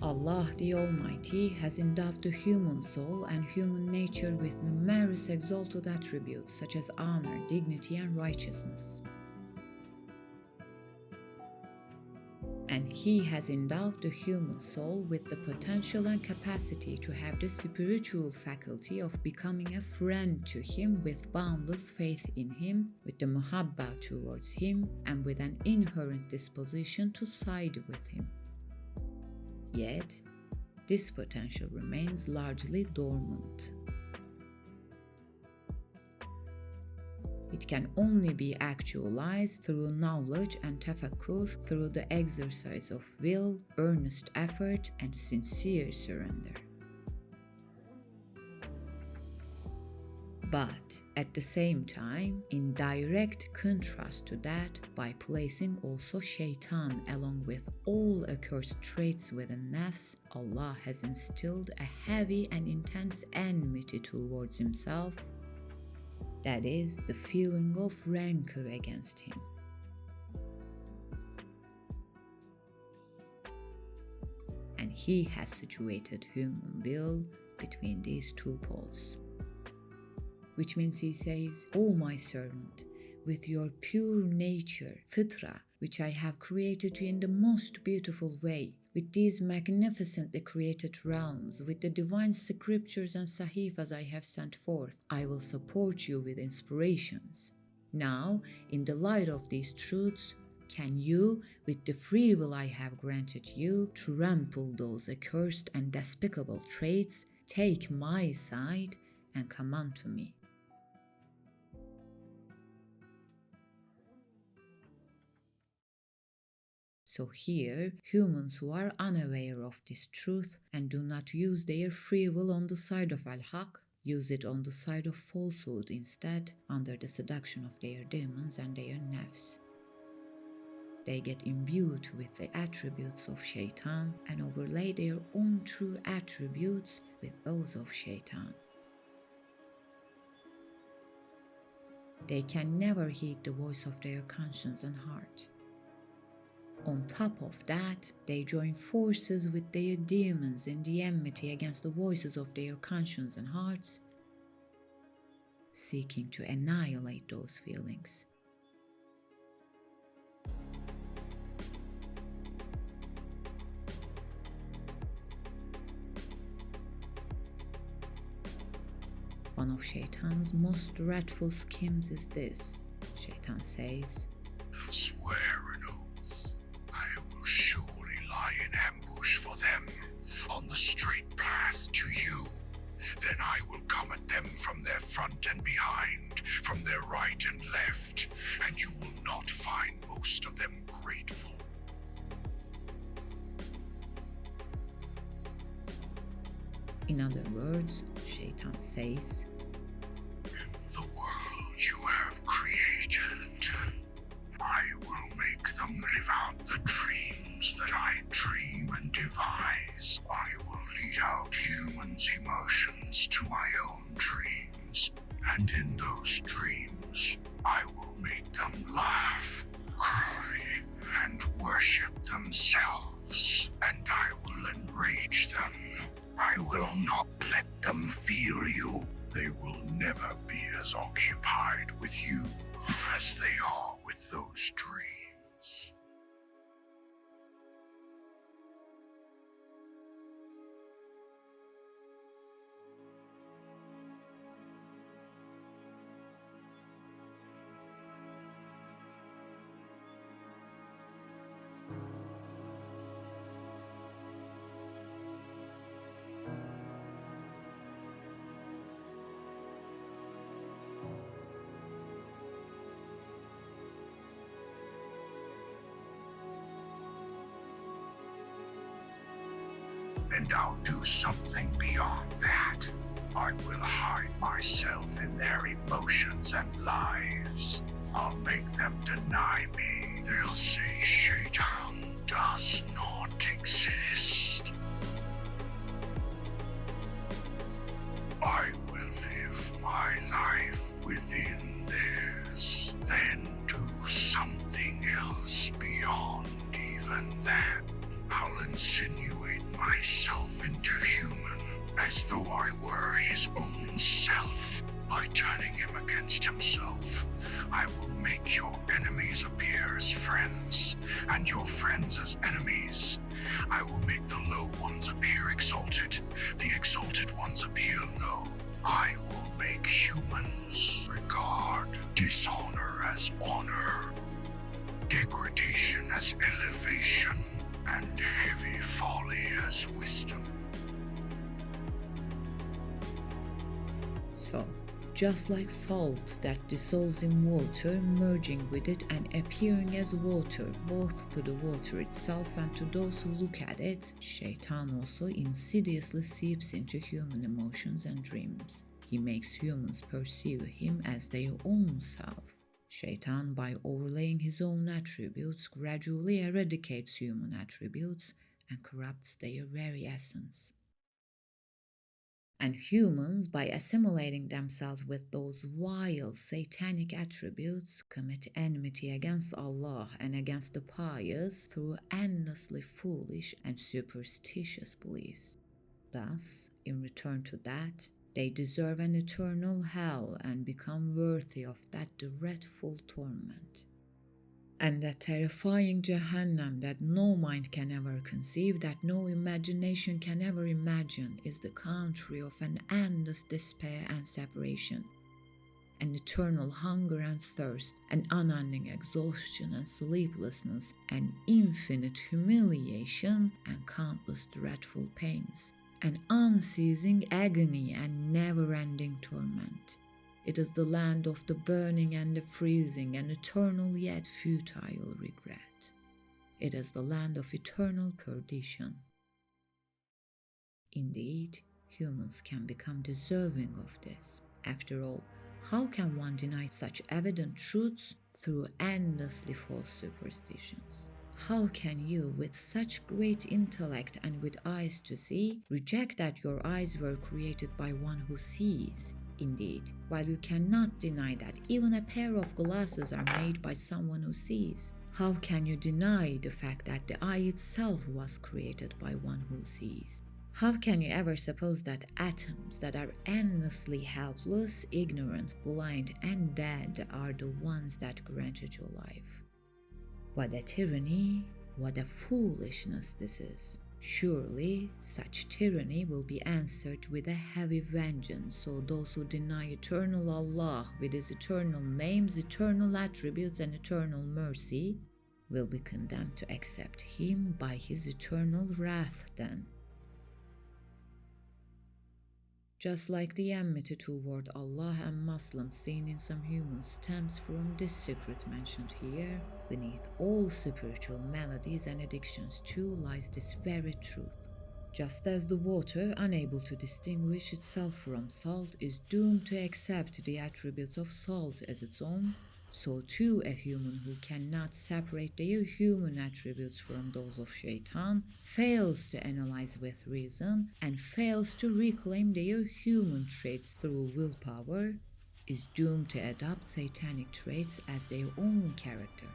Allah the Almighty has endowed the human soul and human nature with numerous exalted attributes such as honor, dignity, and righteousness. And He has endowed the human soul with the potential and capacity to have the spiritual faculty of becoming a friend to Him with boundless faith in Him, with the muhabba towards Him, and with an inherent disposition to side with Him. Yet, this potential remains largely dormant. It can only be actualized through knowledge and tafakkur, through the exercise of will, earnest effort, and sincere surrender. But at the same time, in direct contrast to that, by placing also Shaytan along with all accursed traits within Nafs, Allah has instilled a heavy and intense enmity towards Himself, that is, the feeling of rancor against Him. And He has situated human will between these two poles. Which means He says, "O my servant, with your pure nature, fiṭra, which I have created you in the most beautiful way, with these magnificently created realms, with the divine scriptures and sahifas I have sent forth, I will support you with inspirations. Now, in the light of these truths, can you, with the free will I have granted you, trample those accursed and despicable traits, take my side, and come unto me?" So here, humans who are unaware of this truth and do not use their free will on the side of al-haq, use it on the side of falsehood instead, under the seduction of their demons and their nafs. They get imbued with the attributes of Shaytan and overlay their own true attributes with those of Shaytan. They can never heed the voice of their conscience and heart. On top of that, they join forces with their demons in the enmity against the voices of their conscience and hearts, seeking to annihilate those feelings. One of Shaytan's most dreadful schemes is this. Shaytan says, "Swear an oath, I will surely lie in ambush for them on the straight path to you. Then I will come at them from their front and behind, from their right and left, and you will not find most of them grateful." In other words, Shaytan says, "The world you have created, I will make them live out the dreams that I dream and devise. I will lead out humans' emotions to my own dreams, and in those dreams, I will make them laugh, cry, and worship themselves, and I will enrage them. I will not let them feel you. They will never be as occupied with you as they are with those dreams." And I'll do something beyond that. I will hide myself in their emotions and lives. I'll make them deny me. They'll say Shaytan does not exist. I will live my life within theirs, then do something else beyond even that. I'll insinuate my into human as though I were his own self. By turning him against himself, I will make your enemies appear as friends, and your friends as enemies. I will make the low ones appear exalted, the exalted ones appear low. I will make humans regard dishonor as honor, degradation as elevation, and heavy folly as wisdom. So, just like salt that dissolves in water, merging with it and appearing as water, both to the water itself and to those who look at it, Shaytan also insidiously seeps into human emotions and dreams. He makes humans perceive him as their own self. Shaytan, by overlaying his own attributes, gradually eradicates human attributes and corrupts their very essence. And humans, by assimilating themselves with those vile satanic attributes, commit enmity against Allah and against the pious through endlessly foolish and superstitious beliefs. Thus, in return to that, they deserve an eternal hell and become worthy of that dreadful torment. And that terrifying Jahannam that no mind can ever conceive, that no imagination can ever imagine, is the country of an endless despair and separation, an eternal hunger and thirst, an unending exhaustion and sleeplessness, an infinite humiliation and countless dreadful pains, an unceasing agony and never-ending torment. It is the land of the burning and the freezing, an eternal yet futile regret. It is the land of eternal perdition. Indeed, humans can become deserving of this. After all, how can one deny such evident truths through endlessly false superstitions? How can you, with such great intellect and with eyes to see, reject that your eyes were created by one who sees? Indeed, while you cannot deny that even a pair of glasses are made by someone who sees, how can you deny the fact that the eye itself was created by one who sees? How can you ever suppose that atoms that are endlessly helpless, ignorant, blind, and dead are the ones that granted you life? What a tyranny, what a foolishness this is. Surely, such tyranny will be answered with a heavy vengeance, so those who deny eternal Allah with his eternal names, eternal attributes, and eternal mercy will be condemned to accept him by his eternal wrath then. Just like the enmity toward Allah and Muslims seen in some humans stems from this secret mentioned here, beneath all spiritual maladies and addictions too lies this very truth. Just as the water, unable to distinguish itself from salt, is doomed to accept the attributes of salt as its own, so too a human who cannot separate their human attributes from those of Shaytan fails to analyze with reason and fails to reclaim their human traits through willpower, is doomed to adopt satanic traits as their own character.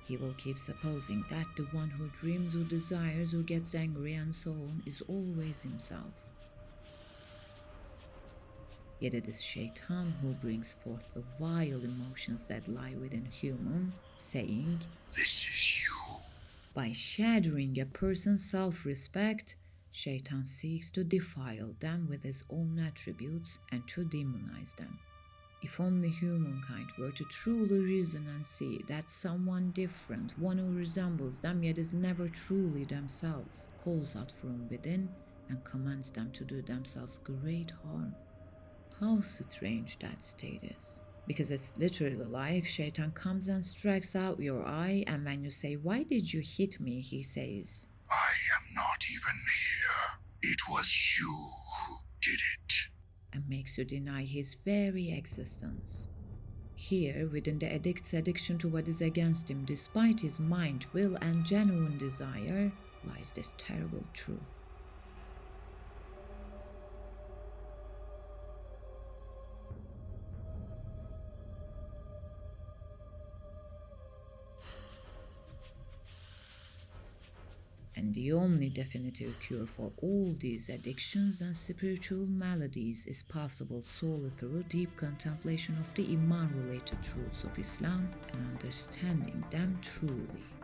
He will keep supposing that the one who dreams, who desires, who gets angry and so on is always himself. Yet it is Shaytan who brings forth the vile emotions that lie within human, saying, "This is you." By shattering a person's self-respect, Shaytan seeks to defile them with his own attributes and to demonize them. If only humankind were to truly reason and see that someone different, one who resembles them yet is never truly themselves, calls out from within and commands them to do themselves great harm. How strange that state is. Because it's literally like Shaytan comes and strikes out your eye, and when you say, "Why did you hit me?" he says, "I am not even here. It was you who did it." And makes you deny his very existence. Here, within the addict's addiction to what is against him, despite his mind, will, and genuine desire, lies this terrible truth. And And the only definitive cure for all these addictions and spiritual maladies is possible solely through deep contemplation of the Iman-related truths of Islam and understanding them truly.